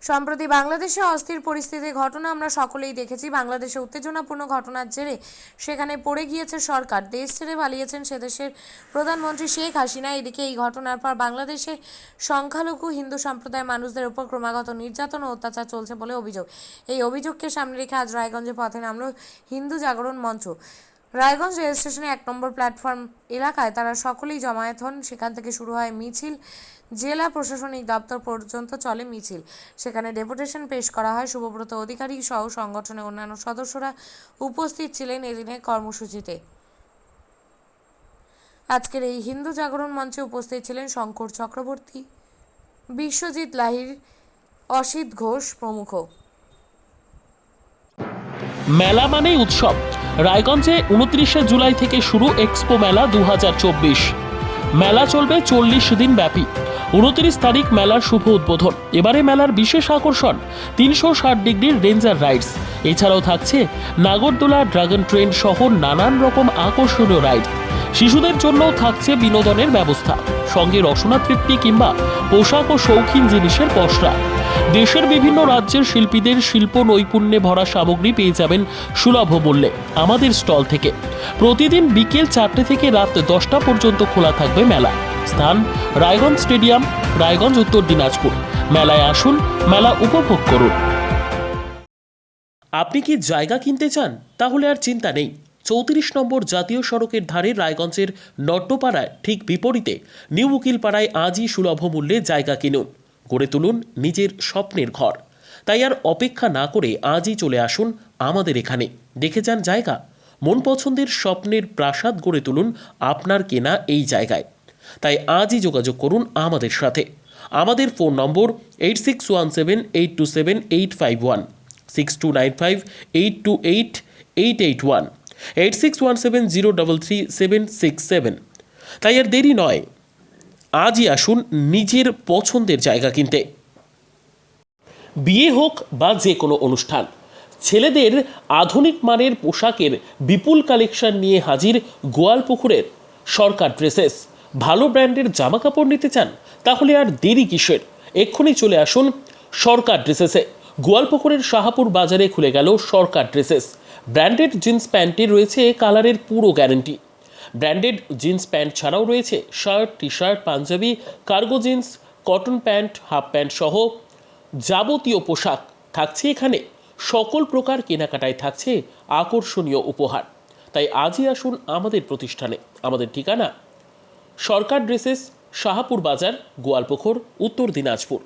সম্প্রতি বাংলাদেশে অস্থির পরিস্থিতির ঘটনা আমরা সকলেই দেখেছি। বাংলাদেশে উত্তেজনাপূর্ণ ঘটনার জেরে সেখানে পড়ে গিয়েছে সরকার, দেশ ছেড়ে পালিয়েছেন সে দেশের প্রধানমন্ত্রী শেখ হাসিনা। এদিকে এই ঘটনার পর বাংলাদেশে সংখ্যালঘু হিন্দু সম্প্রদায়ের মানুষদের উপর ক্রমাগত নির্যাতন ও অত্যাচার চলছে বলে অভিযোগ। এই অভিযোগকে সামনে রেখে আজ রায়গঞ্জে পথে নামল হিন্দু জাগরণ মঞ্চ। রায়গঞ্জ রেল স্টেশনে 1 নম্বর প্ল্যাটফর্ম এলাকায় তারা সকলেই জমায়েত হন। সেখান থেকে শুরু হয় মিছিল, জেলা প্রশাসনিক দপ্তর পর্যন্ত চলে মিছিল। সেখানে ডেপুটেশন পেশ করা হয়। শুভব্রত অধিকারী সহ সংগঠনের অন্যান্য সদস্যরা উপস্থিত ছিলেন এদিনের কর্মসূচিতে। আজকের এই হিন্দু জাগরণ মঞ্চে উপস্থিত ছিলেন শঙ্কর চক্রবর্তী, বিশ্বজিৎ লাহিড়ী, অসিত ঘোষ প্রমুখ। মেলা মানেই উৎসব। রায়গঞ্জে 29শে জুলাই থেকে শুরু এক্সপো মেলা 2024। মেলা চলবে 40 দিন ব্যাপী। 29 তারিখ মেলার শুভ উদ্বোধন। এবারে মেলার বিশেষ আকর্ষণ 360 ডিগ্রির রেঞ্জার রাইডস। এছাড়াও থাকছে নাগরদোলা, ড্রাগন ট্রেন সহ নানান রকম আকর্ষণীয় রাইড। শিশুদের জন্যও থাকছে বিনোদনের ব্যবস্থা, সঙ্গে রসনা তৃপ্তি কিংবা পোশাক ও শৌখিন জিনিসের পসরা। দেশের বিভিন্ন রাজ্যের শিল্পীদের শিল্প নৈপুণ্যে ভরা সামগ্রী পেয়ে যাবেন সুলভ মূল্যে আমাদের স্টল থেকে। প্রতিদিন বিকেল 4টে থেকে রাত 10টা পর্যন্ত খোলা থাকবে মেলা। স্থান রায়গঞ্জ স্টেডিয়াম, রায়গঞ্জ, উত্তর দিনাজপুর। মেলায় আসুন, মেলা উপভোগ করুন। আপনি কি জায়গা কিনতে চান? তাহলে আর চিন্তা নেই। 34 নম্বর জাতীয় সড়কের ধারে রায়গঞ্জের নট্টপাড়ায় ঠিক বিপরীতে নিউ উকিলপাড়ায় আজই সুলভ মূল্যে জায়গা কিনুন, গড়ে তুলুন নিজের স্বপ্নের ঘর। তাই আর অপেক্ষা না করে আজই চলে আসুন আমাদের এখানে, দেখে যান জায়গা। মন পছন্দের স্বপ্নের প্রাসাদ গড়ে তুলুন আপনার কেনা এই জায়গায়। তাই আজই যোগাযোগ করুন আমাদের সাথে। আমাদের ফোন নম্বর 8617827851, 6295828881, 8617033767। তাই আর দেরি নয়, আজই আসুন নিজের পছন্দের জায়গা কিনতে। বিয়ে হোক বা যে কোনো অনুষ্ঠান, ছেলেদের আধুনিক মানের পোশাকের বিপুল কালেকশন নিয়ে হাজির গোয়ালপুকুরের সরকার ড্রেসেস। ভালো ব্র্যান্ডের জামা কাপড় নিতে চান? তাহলে আর দেরি কিসের? এক্ষুনি চলে আসুন সরকার ড্রেসেসে। গোয়ালপুকুরের শাহাপুর বাজারে খুলে গেল সরকার ড্রেসেস। ব্র্যান্ডেড জিন্স প্যান্টে রয়েছে কালারের পুরো গ্যারেন্টি। ব্র্যান্ডেড জিন্স প্যান্ট ছাড়াও রয়েছে shirt, T shirt, panjabi, cargo jeans, cotton pant, half pant সহ যাবতীয় পোশাক থাকছে এখানে। সকল প্রকার কেনাকাটায় থাকছে আকর্ষণীয় উপহার। তাই আজই আসুন আমাদের প্রতিষ্ঠানে। আমাদের ঠিকানা সরকার ড্রেসেস, শাহাপুর বাজার, গোয়ালপুকুর, উত্তর দিনাজপুর।